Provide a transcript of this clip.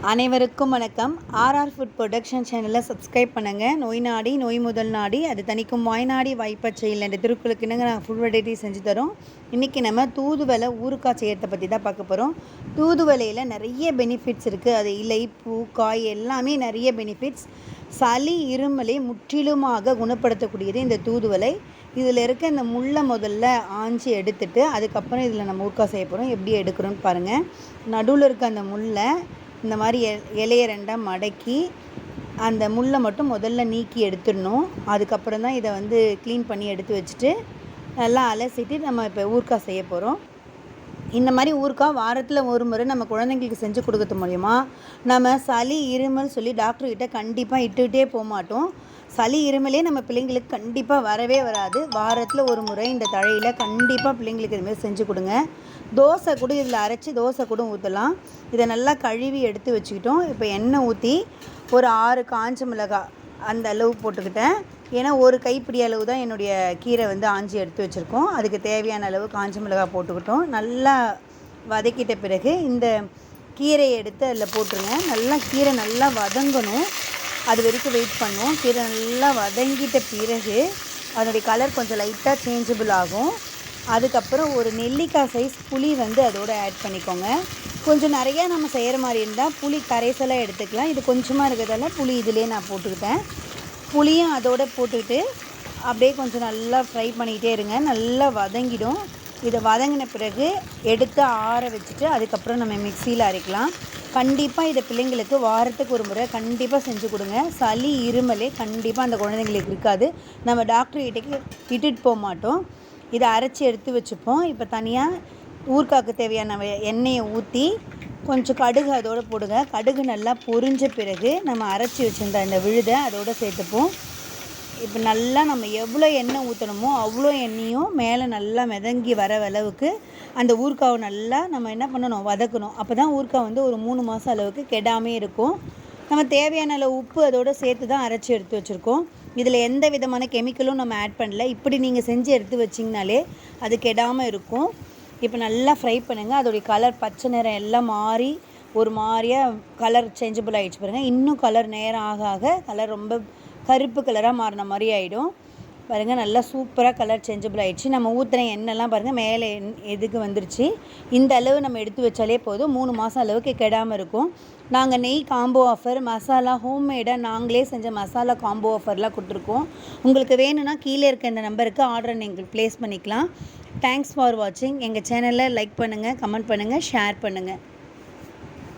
அனைவருக்கும் வணக்கம். RR food production சேனலை சப்ஸ்கிரைப் பண்ணுங்கள். நோய் நாடி நோய் முதல் நாடி அது தணிக்கும் வாய்நாடி வாய்ப்பச்சையில் என்ற திருக்குறளுக்கு இணங்க நாங்கள் ஃபுல் வெரைட்டி செஞ்சு தரோம். இன்றைக்கி நம்ம தூதுவளை ஊறுகாய் செய்யறதை பற்றி தான் பார்க்க போகிறோம். தூதுவளையில் நிறைய பெனிஃபிட்ஸ் இருக்குது. அது இலை, பூ, காய் எல்லாமே நிறைய பெனிஃபிட்ஸ். சளி, இருமலை முற்றிலுமாக குணப்படுத்தக்கூடியது இந்த தூதுவளை. இதில் இருக்க இந்த முள்ளை முதல்ல ஆஞ்சி எடுத்துட்டு அதுக்கப்புறம் இதில் நம்ம ஊறுகாய் செய்ய போகிறோம். எப்படி எடுக்கிறோன்னு பாருங்கள். நடுவில் இருக்க அந்த முள்ளை இந்த மாதிரி இலையை ரெண்டாக மடக்கி அந்த முள்ளை மட்டும் முதல்ல நீக்கி எடுத்துடணும். அதுக்கப்புறம் தான் இதை க்ளீன் பண்ணி எடுத்து வச்சுட்டு நல்லா அலசிட்டு நம்ம இப்போ ஊறுகாய் செய்ய போகிறோம். இந்த மாதிரி ஊறுகாய் வாரத்தில் ஒரு முறை நம்ம குழந்தைங்களுக்கு செஞ்சு கொடுக்கறது மூலிமா நம்ம சளி, இருமல் சொல்லி டாக்டர்கிட்ட கண்டிப்பாக இட்டுக்கிட்டே போக மாட்டோம். சளி, இருமலே நம்ம பிள்ளைங்களுக்கு கண்டிப்பாக வரவே வராது. வாரத்தில் ஒரு முறை இந்த தழையில் கண்டிப்பாக பிள்ளைங்களுக்கு இதுமாரி செஞ்சு கொடுங்க. தோசை கூட இதில் அரைச்சி தோசை கூட ஊற்றலாம். இதை நல்லா கழுவி எடுத்து வச்சுக்கிட்டோம். இப்போ எண்ணெய் ஊற்றி ஒரு 6 காஞ்ச மிளகாய் அந்த அளவு போட்டுக்கிட்டேன். ஏன்னா ஒரு கைப்பிடி அளவு தான் என்னுடைய கீரை ஆஞ்சி எடுத்து வச்சுருக்கோம். அதுக்கு தேவையான அளவு காஞ்ச மிளகாய் போட்டுக்கிட்டோம். நல்லா வதக்கிட்ட பிறகு இந்த கீரையை எடுத்து அதில் போட்டுருங்க. நல்லா கீரை நல்லா வதங்கணும், அது வரைக்கும் வெயிட் பண்ணும். கீரை நல்லா வதங்கிட்ட பிறகு அதனுடைய கலர் கொஞ்சம் லைட்டாக சேஞ்சபிள் ஆகும். அதுக்கப்புறம் ஒரு நெல்லிக்காய் சைஸ் புளி அதோடு ஆட் பண்ணிக்கோங்க. கொஞ்சம் நிறையா நம்ம செய்கிற மாதிரி இருந்தால் புளி கரைசலாக எடுத்துக்கலாம். இது கொஞ்சமாக இருக்கிறதால புளி இதிலே நான் போட்டுக்கிட்டேன். புளியும் அதோடு போட்டுக்கிட்டு அப்படியே கொஞ்சம் நல்லா ஃப்ரை பண்ணிக்கிட்டே இருங்க. நல்லா வதங்கிடும். இதை வதங்கின பிறகு எடுத்து ஆற வச்சுட்டு அதுக்கப்புறம் நம்ம மிக்சியில் அரைக்கலாம். கண்டிப்பாக இதை பிள்ளைங்களுக்கு வாரத்துக்கு ஒரு முறை கண்டிப்பாக செஞ்சு கொடுங்க. சளி, இருமலே கண்டிப்பாக அந்த குழந்தைங்களுக்கு இருக்காது. நம்ம டாக்டர்கிட்டக்கு இட்டுட்டு போக மாட்டோம். இதை அரைச்சி எடுத்து வச்சுப்போம். இப்போ தனியாக ஊறுகாய்க்கு தேவையான எண்ணெயை ஊற்றி கொஞ்சம் கடுகு அதோடு போடுங்க. கடுகு நல்லா பொரிஞ்ச பிறகு நம்ம அரைச்சி வச்சுருந்த அந்த விழுதை அதோடு சேர்த்துப்போம். இப்போ நல்லா நம்ம எவ்வளோ எண்ணெய் ஊற்றணுமோ அவ்வளோ எண்ணெயும் மேலே நல்லா மிதங்கி வர அளவுக்கு அந்த ஊறுகாவை நல்லா நம்ம என்ன பண்ணணும், வதக்கணும். அப்போ தான் ஊறுகாய் ஒரு 3 மாதம் அளவுக்கு கெடாமே இருக்கும். நம்ம தேவையான அளவு உப்பு அதோடு சேர்த்து தான் அரைச்சி எடுத்து வச்சுருக்கோம். இதில் எந்த விதமான கெமிக்கலும் நம்ம ஆட் பண்ணல. இப்படி நீங்கள் செஞ்சு எடுத்து வச்சிங்கனாலே அது கெடாமல் இருக்கும். இப்போ நல்லா ஃப்ரை பண்ணுங்கள். அதோடைய கலர் பச்சை நிறம் எல்லாம் மாறி ஒரு மாதிரியாக கலர் சேஞ்சபிள் ஆகிடுச்சு பாருங்கள். இன்னும் கலர் நேரம் ஆக ஆக கலர் ரொம்ப கருப்பு கலராக மாறின மாதிரி ஆகிடும் பாருங்கள். நல்லா சூப்பராக கலர் சேஞ்சபிள் ஆகிடுச்சு. நம்ம ஊற்றுற எண்ணெய்லாம் பாருங்கள் மேலே எதுக்கு வந்துருச்சு. இந்த அளவு நம்ம எடுத்து வச்சாலே போதும். 3 மாதம் அளவுக்கு கெடாமல் இருக்கும். நாங்கள் நெய் காம்போ ஆஃபர், மசாலா ஹோம்மேடாக நாங்களே செஞ்ச மசாலா காம்போ ஆஃபர்லாம் கொடுத்துருக்கோம். உங்களுக்கு வேணும்னா கீழே இருக்க இந்த நம்பருக்கு ஆர்டரை நீங்கள் ப்ளேஸ் பண்ணிக்கலாம். தேங்க்ஸ் ஃபார் வாட்சிங். எங்கள் சேனலை லைக் பண்ணுங்கள், கமெண்ட் பண்ணுங்கள், ஷேர் பண்ணுங்கள்.